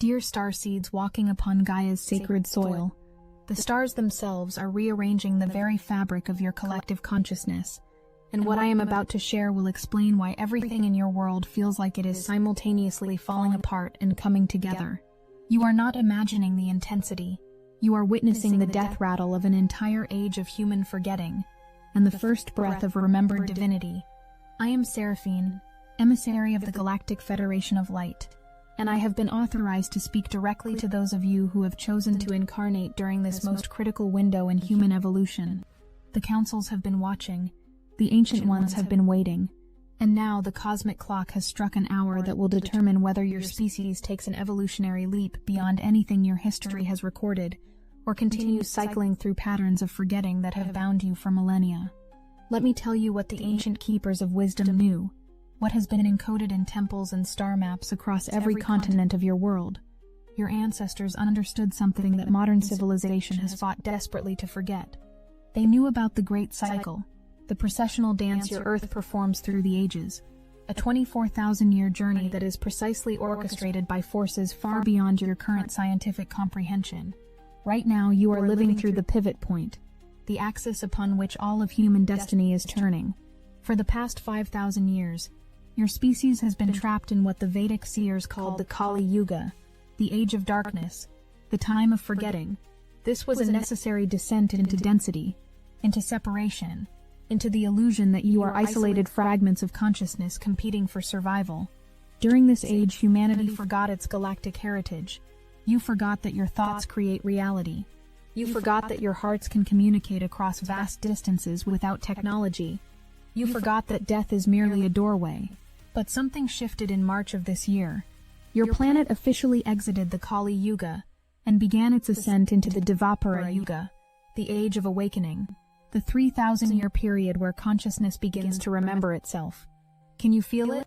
Dear starseeds walking upon Gaia's sacred soil, the stars themselves are rearranging the very fabric of your collective consciousness, and what I am about to share will explain why everything in your world feels like it is simultaneously falling apart and coming together. You are not imagining the intensity. You are witnessing the death rattle of an entire age of human forgetting, and the first breath of remembered divinity. I am Seraphine, emissary of the Galactic Federation of Light, and I have been authorized to speak directly to those of you who have chosen to incarnate during this most critical window in human evolution. The councils have been watching, the ancient ones have been waiting, and now the cosmic clock has struck an hour that will determine whether your species takes an evolutionary leap beyond anything your history has recorded, or continues cycling through patterns of forgetting that have bound you for millennia. Let me tell you what the ancient keepers of wisdom knew, what has been encoded in temples and star maps across every continent of your world. Your ancestors understood something that modern civilization has fought desperately to forget. They knew about the Great Cycle, the processional dance your Earth performs through the ages, a 24,000-year journey that is precisely orchestrated by forces far beyond your current scientific comprehension. Right now, you are living through the pivot point, the axis upon which all of human destiny is turning. For the past 5,000 years, your species has been trapped in what the Vedic seers called the Kali Yuga, the age of darkness, the time of forgetting. This was a necessary descent into density, into separation, into the illusion that you are isolated fragments of consciousness competing for survival. During this age, humanity forgot its galactic heritage. You forgot that your thoughts create reality. You forgot that your hearts can communicate across vast distances without technology. You forgot that death is merely a doorway. But something shifted in March of this year. Your planet officially exited the Kali Yuga and began its ascent into the Dvapara Yuga, the Age of Awakening, the 3,000-year period where consciousness begins to remember itself. Can you feel it?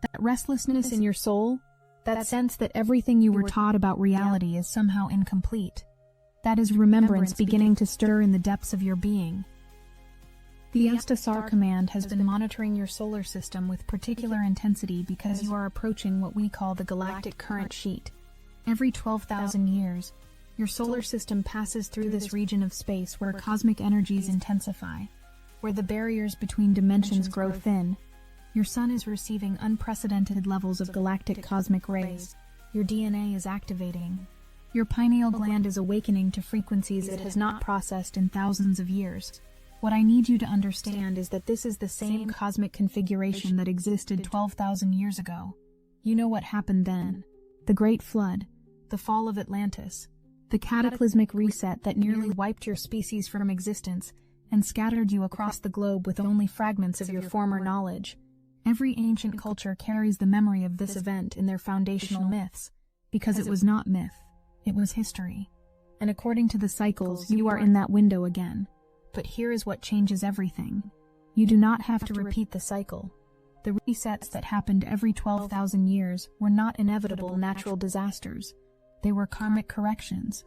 That restlessness in your soul? That sense that everything you were taught about reality is somehow incomplete? That is remembrance beginning to stir in the depths of your being. The STSR command has been monitoring your solar system with particular intensity because you are approaching what we call the galactic current sheet. Every 12,000 years, your solar system passes through this region of space where cosmic energies intensify, where the barriers between dimensions grow thin. Your sun is receiving unprecedented levels of galactic cosmic rays. Your DNA is activating. Your pineal gland is awakening to frequencies it has not processed in thousands of years. What I need you to understand is that this is the same cosmic configuration that existed 12,000 years ago. You know what happened then. The Great Flood, the fall of Atlantis, the cataclysmic reset that nearly wiped your species from existence and scattered you across the globe with only fragments of your former knowledge. Every ancient culture carries the memory of this event in their foundational myths, because it was not myth, it was history. And according to the cycles, you are in that window again. But here is what changes everything. You do not have to repeat the cycle. The resets that happened every 12,000 years were not inevitable natural disasters. They were karmic corrections.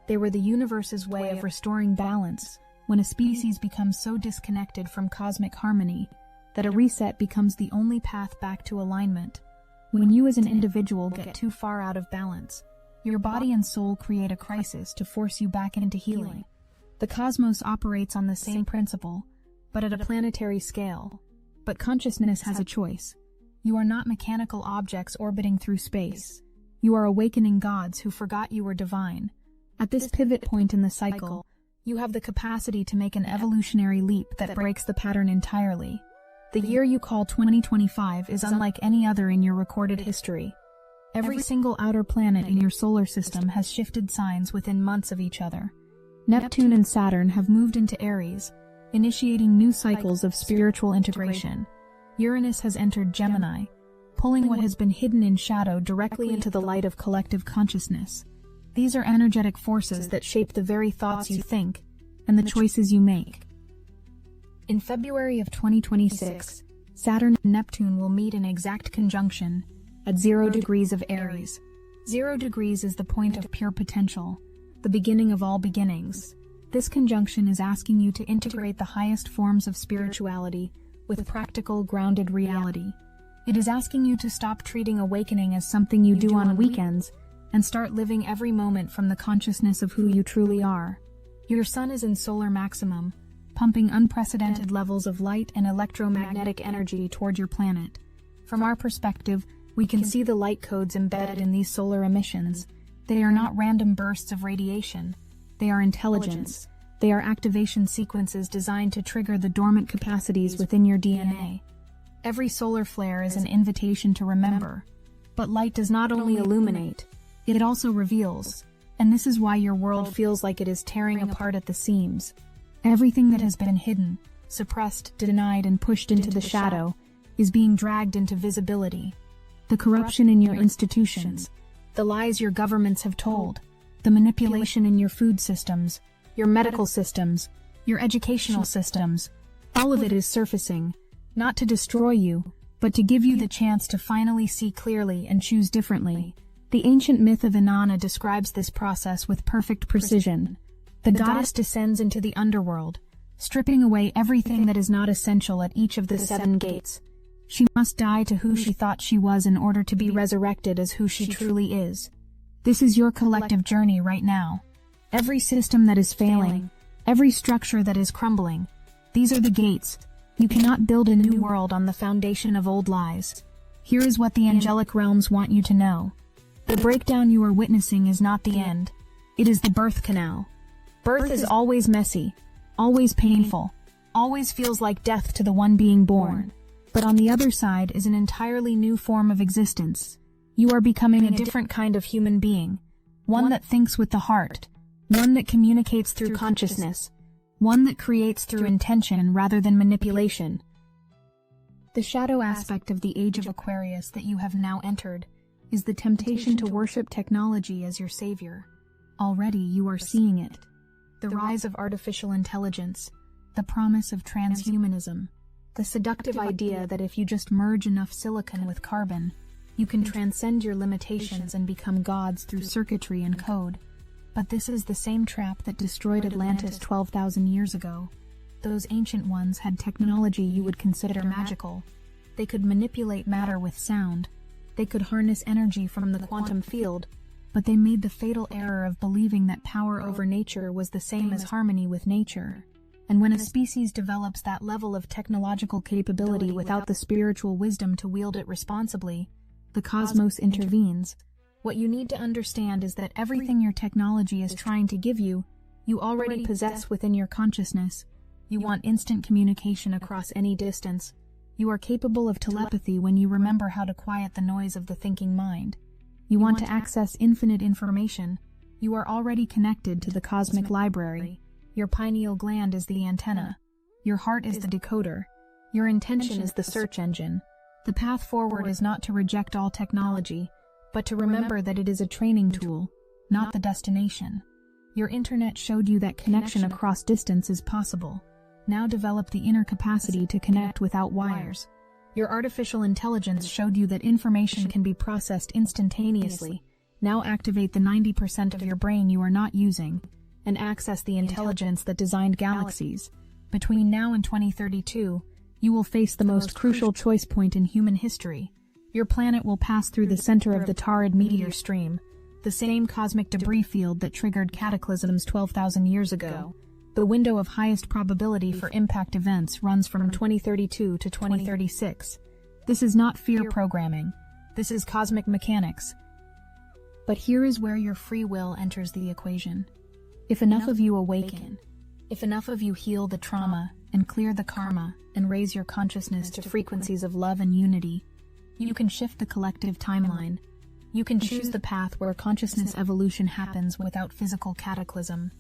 They were the universe's way of restoring balance when a species becomes so disconnected from cosmic harmony that a reset becomes the only path back to alignment. When you as an individual get too far out of balance, your body and soul create a crisis to force you back into healing. The cosmos operates on the same principle, but at a planetary scale. But consciousness has a choice. You are not mechanical objects orbiting through space. You are awakening gods who forgot you were divine. At this pivot point in the cycle, you have the capacity to make an evolutionary leap that breaks the pattern entirely. The year you call 2025 is unlike any other in your recorded history. Every single outer planet in your solar system has shifted signs within months of each other. Neptune and Saturn have moved into Aries, initiating new cycles of spiritual integration. Uranus has entered Gemini, pulling what has been hidden in shadow directly into the light of collective consciousness. These are energetic forces that shape the very thoughts you think and the choices you make. In February of 2026, Saturn and Neptune will meet in exact conjunction at 0 degrees of Aries. 0 degrees is the point of pure potential, the beginning of all beginnings. This conjunction is asking you to integrate the highest forms of spirituality with practical, grounded reality. It is asking you to stop treating awakening as something you do on weekends and start living every moment from the consciousness of who you truly are. Your sun is in solar maximum, pumping unprecedented levels of light and electromagnetic energy toward your planet. From our perspective, we can see the light codes embedded in these solar emissions. They are not random bursts of radiation. They are intelligence. They are activation sequences designed to trigger the dormant capacities within your DNA. Every solar flare is an invitation to remember. But light does not only illuminate, it also reveals. And this is why your world feels like it is tearing apart at the seams. Everything that has been hidden, suppressed, denied, and pushed into the shadow is being dragged into visibility. The corruption in your institutions, the lies your governments have told, the manipulation in your food systems, your medical systems, your educational systems, all of it is surfacing, not to destroy you, but to give you the chance to finally see clearly and choose differently. The ancient myth of Inanna describes this process with perfect precision. The goddess descends into the underworld, stripping away everything that is not essential at each of the 7 gates. She must die to who she thought she was in order to be resurrected as who she truly is. This is your collective journey right now. Every system that is failing, every structure that is crumbling, these are the gates. You cannot build a new world on the foundation of old lies. Here is what the angelic realms want you to know. The breakdown you are witnessing is not the end. It is the birth canal. Birth is always messy, always painful, always feels like death to the one being born. But on the other side is an entirely new form of existence. You are becoming a different kind of human being. One that thinks with the heart. One that communicates through consciousness. One that creates through intention rather than manipulation. The shadow aspect of the age of Aquarius that you have now entered is the temptation to worship technology as your savior. Already you are seeing it. The rise of artificial intelligence, the promise of transhumanism, the seductive idea that if you just merge enough silicon with carbon, you can transcend your limitations and become gods through circuitry and code. But this is the same trap that destroyed Atlantis 12,000 years ago. Those ancient ones had technology you would consider magical. They could manipulate matter with sound. They could harness energy from the quantum field, but they made the fatal error of believing that power over nature was the same as harmony with nature. And when a species develops that level of technological capability without the spiritual wisdom to wield it responsibly, the cosmos intervenes. What you need to understand is that everything your technology is trying to give you, you already possess within your consciousness. You want instant communication across any distance. You are capable of telepathy when you remember how to quiet the noise of the thinking mind. You want to access infinite information. You are already connected to the cosmic library. Your pineal gland is the antenna. Your heart is the decoder. Your intention is the search engine. The path forward is not to reject all technology, but to remember that it is a training tool, not the destination. Your internet showed you that connection across distance is possible. Now develop the inner capacity to connect without wires. Your artificial intelligence showed you that information can be processed instantaneously. Now activate the 90% of your brain you are not using, and access the intelligence that designed galaxies. Between now and 2032, you will face the most crucial choice point in human history. Your planet will pass through the center of the Taurid meteor stream, the same cosmic debris field that triggered cataclysms 12,000 years ago. The window of highest probability for impact events runs from 2032 to 2036. This is not fear programming. This is cosmic mechanics. But here is where your free will enters the equation. If enough of you awaken, if enough of you heal the trauma and clear the karma and raise your consciousness to frequencies of love and unity, you can shift the collective timeline. You can choose the path where consciousness evolution happens without physical cataclysm.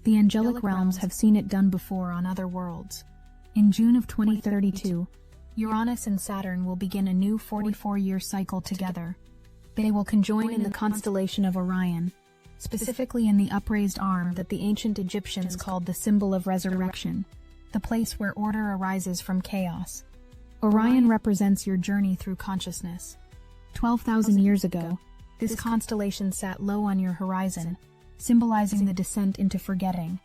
The angelic realms have seen it done before on other worlds. In June of 2032, Uranus and Saturn will begin a new 44-year cycle together. They will conjoin in the constellation of Orion, specifically in the upraised arm that the ancient Egyptians called the symbol of resurrection, the place where order arises from chaos. Orion represents your journey through consciousness. 12,000 years ago, this constellation sat low on your horizon, symbolizing the descent into forgetting.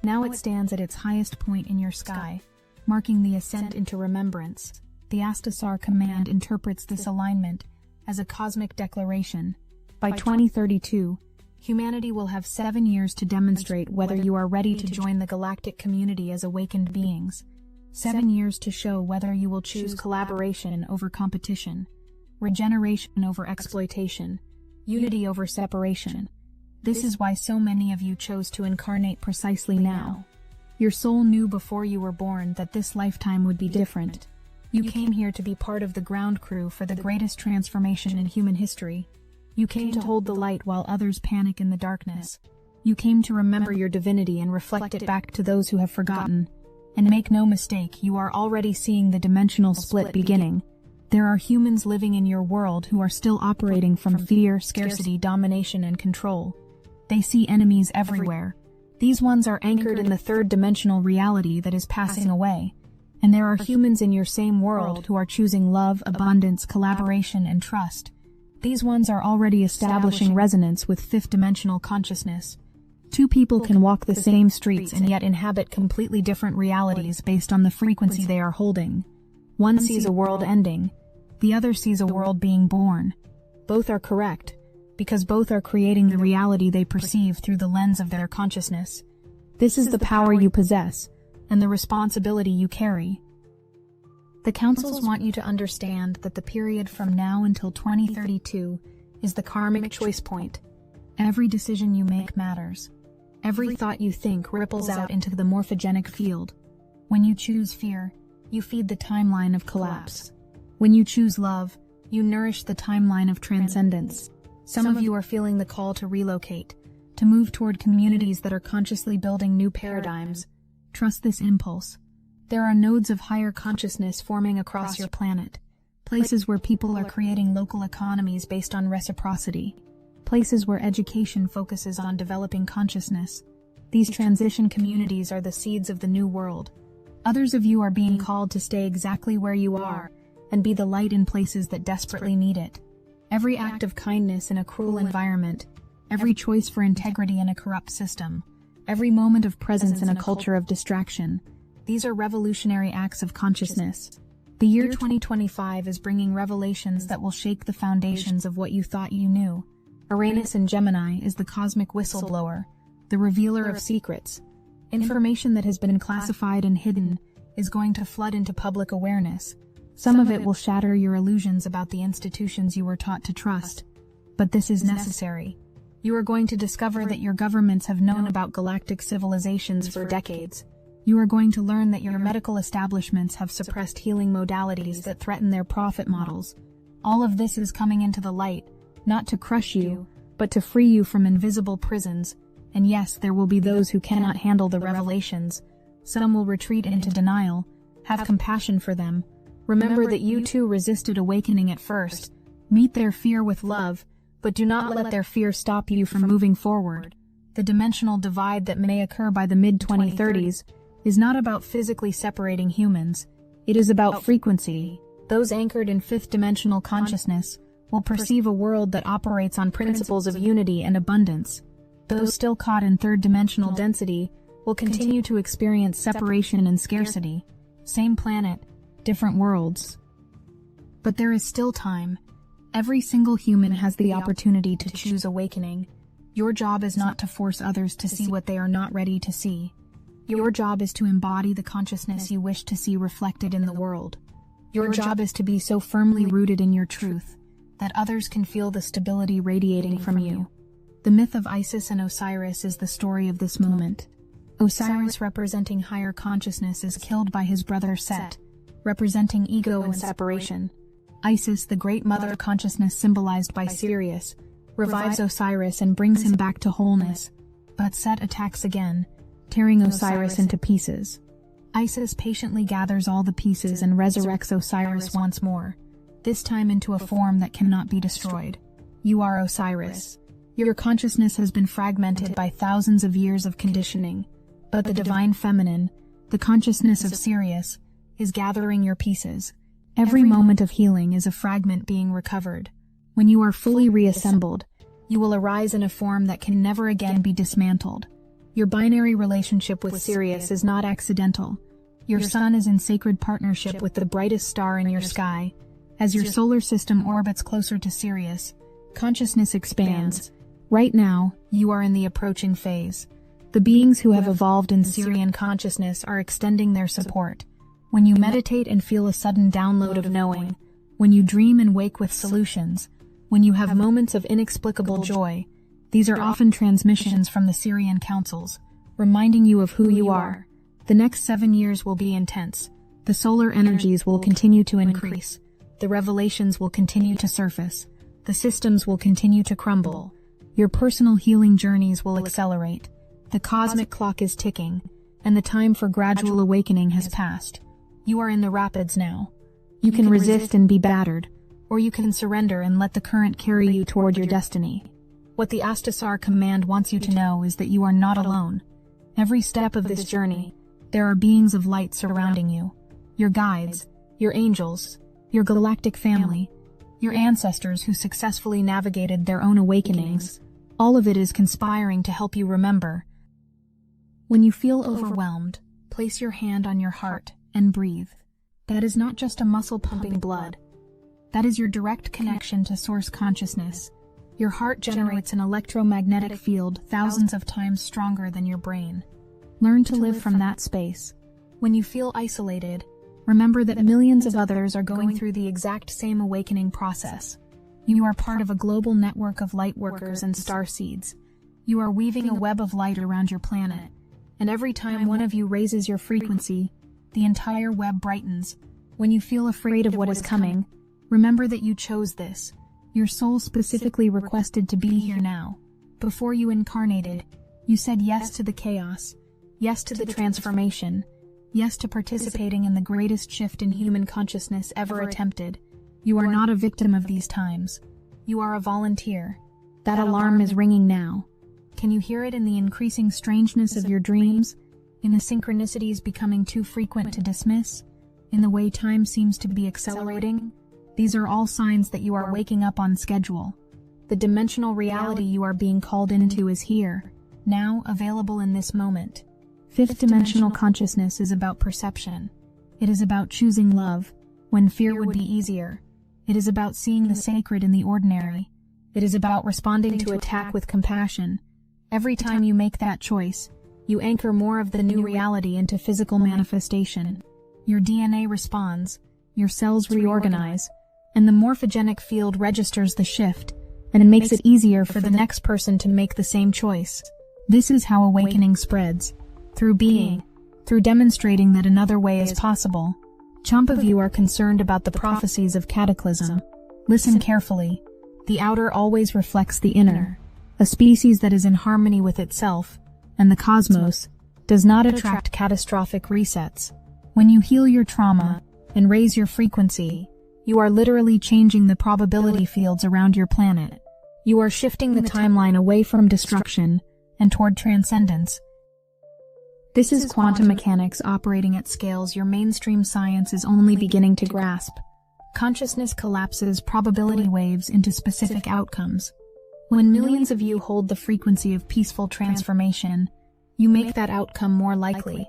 Now it stands at its highest point in your sky, marking the ascent into remembrance. The Astasar command interprets this alignment as a cosmic declaration. By 2032, humanity will have 7 years to demonstrate whether you are ready to join the galactic community as awakened beings. 7 years to show whether you will choose collaboration over competition, regeneration over exploitation, unity over separation. This is why so many of you chose to incarnate precisely now. Your soul knew before you were born that this lifetime would be different. You came here to be part of the ground crew for the greatest transformation in human history. You came to hold the light while others panic in the darkness. You came to remember your divinity and reflect it back to those who have forgotten. And make no mistake, you are already seeing the dimensional split beginning. There are humans living in your world who are still operating from fear, scarcity, domination, and control. They see enemies everywhere. These ones are anchored in the third-dimensional reality that is passing away. And there are humans in your same world who are choosing love, abundance, collaboration, and trust. These ones are already establishing resonance with fifth-dimensional consciousness. Two people can walk the same streets and yet inhabit completely different realities based on the frequency they are holding. One sees a world ending. The other sees a world being born. Both are correct, because both are creating the reality they perceive through the lens of their consciousness. This is the power you possess, and the responsibility you carry. The councils want you to understand that the period from now until 2032 is the karmic choice point. Every decision you make matters. Every thought you think ripples out into the morphogenic field. When you choose fear, you feed the timeline of collapse. When you choose love, you nourish the timeline of transcendence. Some of you are feeling the call to relocate, to move toward communities that are consciously building new paradigms. Trust this impulse. There are nodes of higher consciousness forming across your planet, places where people are creating local economies based on reciprocity, places where education focuses on developing consciousness. These transition communities are the seeds of the new world. Others of you are being called to stay exactly where you are and be the light in places that desperately need it. Every act of kindness in a cruel environment, every choice for integrity in a corrupt system, every moment of presence in a culture of distraction, these are revolutionary acts of consciousness. The year 2025 is bringing revelations that will shake the foundations of what you thought you knew. Uranus in Gemini is the cosmic whistleblower, the revealer of secrets. Information that has been classified and hidden is going to flood into public awareness. Some of it will shatter your illusions about the institutions you were taught to trust. But this is necessary. You are going to discover that your governments have known about galactic civilizations for decades. You are going to learn that your medical establishments have suppressed healing modalities that threaten their profit models. All of this is coming into the light, not to crush you, but to free you from invisible prisons. And yes, there will be those who cannot handle the revelations. Some will retreat into denial. Have compassion for them. Remember that you too resisted awakening at first. Meet their fear with love, but do not let their fear stop you from moving forward. The dimensional divide that may occur by the mid-2030s is not about physically separating humans. It is about frequency. Those anchored in fifth-dimensional consciousness will perceive a world that operates on principles of unity and abundance. Those still caught in third-dimensional density will continue to experience separation and scarcity. Same planet, different worlds. But there is still time. Every single human has the opportunity to choose awakening. Your job is not to force others to see what they are not ready to see. Your job is to embody the consciousness you wish to see reflected in the world. Your job is to be so firmly rooted in your truth that others can feel the stability radiating from you. The myth of Isis and Osiris is the story of this moment. Osiris, representing higher consciousness, is killed by his brother Set, representing ego and separation. Isis, the great mother consciousness symbolized by Sirius, revives Osiris and brings him back to wholeness. But Set attacks again, tearing Osiris into pieces. Isis patiently gathers all the pieces and resurrects Osiris once more, this time into a form that cannot be destroyed. You are Osiris. Your consciousness has been fragmented by thousands of years of conditioning, but the divine feminine, the consciousness of Sirius, is gathering your pieces. Every moment of healing is a fragment being recovered. When you are fully reassembled, you will arise in a form that can never again be dismantled. Your binary relationship with Sirius is not accidental. Your sun is in sacred partnership with the brightest star in your sky. As your solar system orbits closer to Sirius, Consciousness expands. Right now, you are in the approaching phase. The beings who have evolved in Syrian consciousness are extending their support. When you meditate and feel a sudden download of knowing, when you dream and wake with solutions, when you have moments of inexplicable joy, these are often transmissions from the Syrian councils, reminding you of who you are. The next 7 years will be intense. The solar energies will continue to increase. The revelations will continue to surface. The systems will continue to crumble. Your personal healing journeys will accelerate. The cosmic clock is ticking, and the time for gradual awakening has passed. You are in the rapids now. You can resist and be battered, or you can surrender and let the current carry you toward your destiny. What the Astasar command wants you to know is that you are not alone. Every step of this journey, there are beings of light surrounding you. Your guides, your angels, your galactic family, your ancestors who successfully navigated their own awakenings. All of it is conspiring to help you remember. When you feel overwhelmed, place your hand on your heart and breathe. That is not just a muscle pumping blood. That is your direct connection to source consciousness. Your heart generates an electromagnetic field thousands of times stronger than your brain. Learn to live from that space. When you feel isolated, remember that millions of others are going through the exact same awakening process. You are part of a global network of light workers and starseeds. You are weaving a web of light around your planet, and every time one of you raises your frequency, the entire web brightens. When you feel afraid of what is coming, remember that you chose this. Your soul specifically requested to be here now. Before you incarnated, you said yes to the chaos, yes to the transformation, yes to participating in the greatest shift in human consciousness ever attempted. You are not a victim of these times. You are a volunteer. That alarm is ringing now. Can you hear it in the increasing strangeness of your dreams? In the synchronicities becoming too frequent to dismiss? In the way time seems to be accelerating? These are all signs that you are waking up on schedule. The dimensional reality you are being called into is here, now available in this moment. Fifth dimensional consciousness is about perception. It is about choosing love when fear would be easier. It is about seeing the sacred in the ordinary. It is about responding to attack with compassion. Every time you make that choice, you anchor more of the new reality into physical manifestation. Your DNA responds, your cells reorganize, and the morphogenic field registers the shift, and it makes it easier for the next person to make the same choice. This is how awakening spreads. Through being, through demonstrating that another way is possible. Chunk of you are concerned about the prophecies of cataclysm. Listen carefully. The outer always reflects the inner. A species that is in harmony with itself, and the cosmos, does not attract catastrophic resets. When you heal your trauma, and raise your frequency, you are literally changing the probability fields around your planet. You are shifting the timeline away from destruction and toward transcendence. This is quantum mechanics operating at scales your mainstream science is only beginning to grasp. Consciousness collapses probability waves into specific outcomes. When millions of you hold the frequency of peaceful transformation, you make that outcome more likely.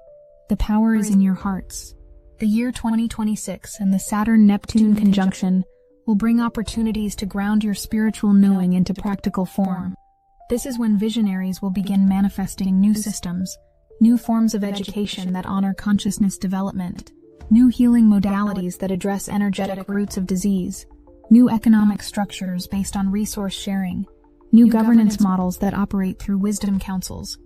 The power is in your hearts. The year 2026 and the Saturn-Neptune conjunction will bring opportunities to ground your spiritual knowing into practical form. This is when visionaries will begin manifesting new systems, new forms of education that honor consciousness development, new healing modalities that address energetic roots of disease, new economic structures based on resource sharing, new governance models that operate through wisdom councils.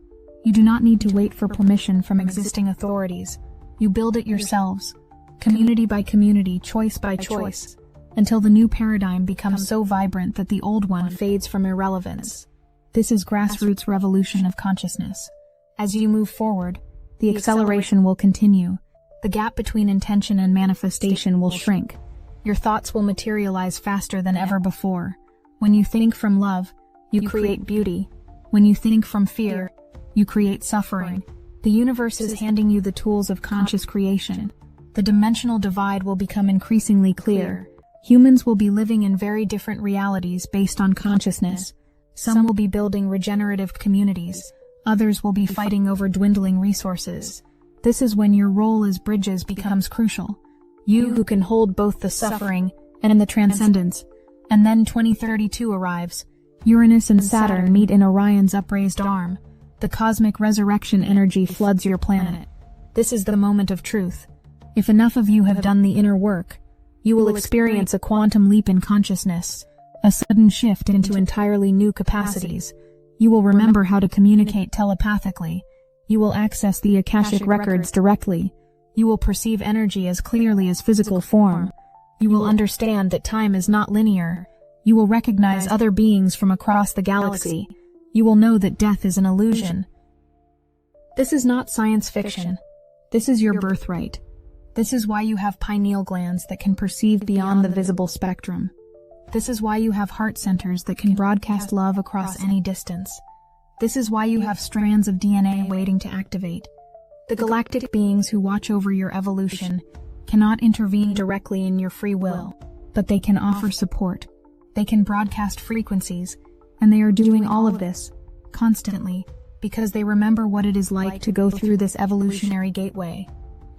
You do not need to wait for permission from existing authorities. You build it yourselves, community by community, choice by choice, until the new paradigm becomes so vibrant that the old one fades from irrelevance. This is grassroots revolution of consciousness. As you move forward, the acceleration will continue. The gap between intention and manifestation will shrink. Your thoughts will materialize faster than ever before. When you think from love, you create beauty. When you think from fear, you create suffering. The universe is handing you the tools of conscious creation. The dimensional divide will become increasingly clear. Humans will be living in very different realities based on consciousness. Some will be building regenerative communities. Others will be fighting over dwindling resources. This is when your role as bridges becomes crucial. You who can hold both the suffering and the transcendence And then 2032 arrives. Uranus and Saturn meet in Orion's upraised arm. The cosmic resurrection energy floods your planet. This is the moment of truth. If enough of you have done the inner work, you will experience a quantum leap in consciousness, a sudden shift into entirely new capacities. You will remember how to communicate telepathically. You will access the Akashic records directly. You will perceive energy as clearly as physical form. You will understand that time is not linear. You will recognize other beings from across the galaxy. You will know that death is an illusion. This is not science fiction. This is your birthright. This is why you have pineal glands that can perceive beyond the visible spectrum. This is why you have heart centers that can broadcast love across any distance. This is why you have strands of DNA waiting to activate. The galactic beings who watch over your evolution cannot intervene directly in your free will, but they can offer support. They can broadcast frequencies, and they are doing all of this constantly because they remember what it is like to go through this evolutionary gateway.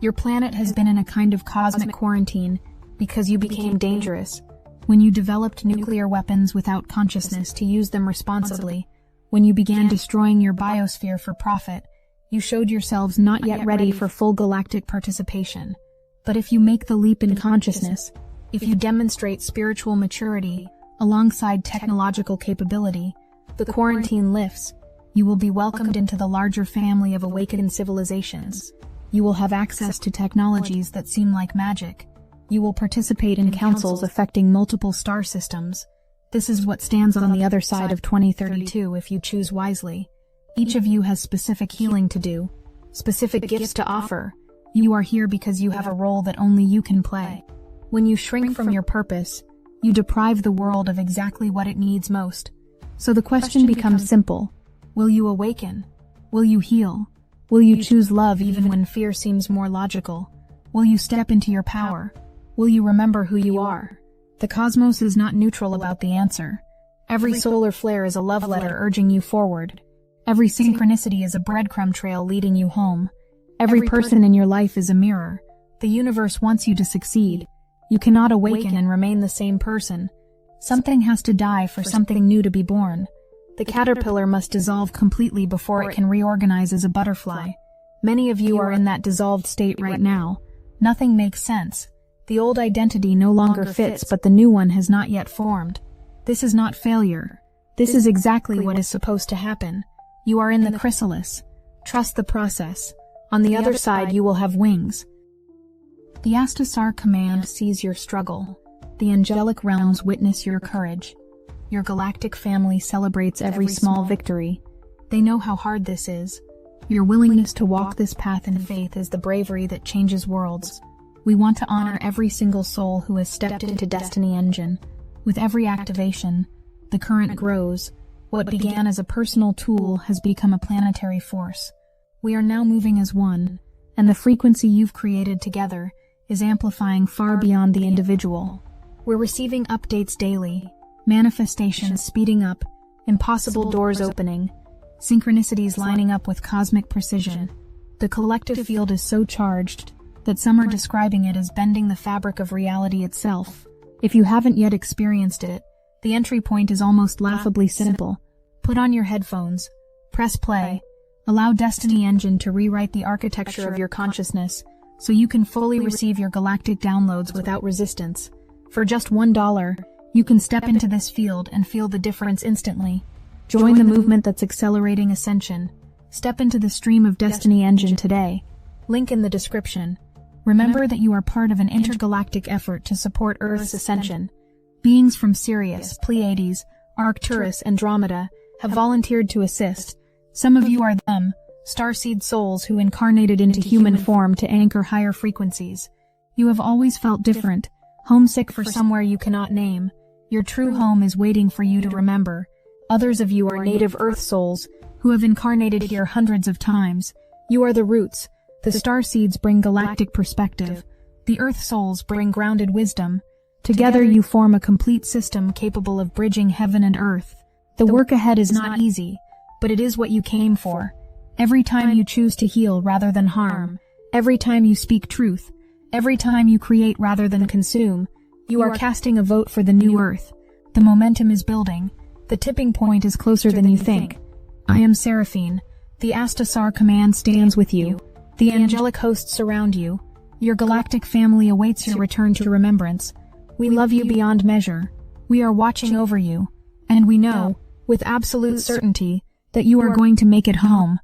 Your planet has been in a kind of cosmic quarantine because you became dangerous. When you developed nuclear weapons without consciousness to use them responsibly, when you began destroying your biosphere for profit, you showed yourselves not yet ready for full galactic participation. But if you make the leap in consciousness, if you demonstrate spiritual maturity alongside technological capability, the quarantine lifts. You will be welcomed into the larger family of awakened civilizations. You will have access to technologies that seem like magic. You will participate in councils affecting multiple star systems. This is what stands on the other side of 2032 if you choose wisely. Each of you has specific healing to do, specific gifts to offer. You are here because you have a role that only you can play. When you shrink from your purpose, you deprive the world of exactly what it needs most. So the question becomes simple. Will you awaken? Will you heal? Will you choose love even when fear seems more logical? Will you step into your power? Will you remember who you are? The cosmos is not neutral about the answer. Every solar flare is a love letter urging you forward. Every synchronicity is a breadcrumb trail leading you home. Every person in your life is a mirror. The universe wants you to succeed. You cannot awaken and remain the same person. Something has to die for something new to be born. The caterpillar must dissolve completely before it can reorganize as a butterfly. Many of you are in that dissolved state right now. Nothing makes sense. The old identity no longer fits, but the new one has not yet formed. This is not failure. This is exactly what is supposed to happen. You are in the chrysalis. Trust the process. On the other side, you will have wings. The Astasar Command sees your struggle. The angelic realms witness your courage. Your galactic family celebrates every small victory. They know how hard this is. Your willingness to walk this path in faith is the bravery that changes worlds. We want to honor every single soul who has stepped into Destiny Engine. With every activation, the current grows. What began as a personal tool has become a planetary force. We are now moving as one, and the frequency you've created together is amplifying far beyond the individual. We're receiving updates daily, manifestations speeding up, impossible doors opening, synchronicities lining up with cosmic precision. The collective field is so charged that some are describing it as bending the fabric of reality itself. If you haven't yet experienced it, the entry point is almost laughably simple. Put on your headphones, press play, allow Destiny Engine to rewrite the architecture of your consciousness so you can fully receive your galactic downloads without resistance. For just $1, you can step into this field and feel the difference instantly. Join the movement that's accelerating ascension. Step into the stream of Destiny Engine today. Link in the description. Remember that you are part of an intergalactic effort to support Earth's ascension. Beings from Sirius, Pleiades, Arcturus, and Andromeda have volunteered to assist. Some of you are them, starseed souls who incarnated into human form to anchor higher frequencies. You have always felt different, homesick for somewhere you cannot name. Your true home is waiting for you to remember. Others of you are native Earth souls who have incarnated here hundreds of times. You are the roots. The starseeds bring galactic perspective. The Earth souls bring grounded wisdom. Together you form a complete system capable of bridging heaven and earth. The work ahead is not easy, but it is what you came for. Every time you choose to heal rather than harm, every time you speak truth, every time you create rather than consume, you are casting a vote for the new Earth, The momentum is building. The tipping point is closer than you think. I am Seraphine. The Astasar command stands with you. The angelic hosts surround you. Your galactic family awaits your return to remembrance. We love you beyond measure. We are watching over you. And we know, with absolute certainty, that you are going to make it home.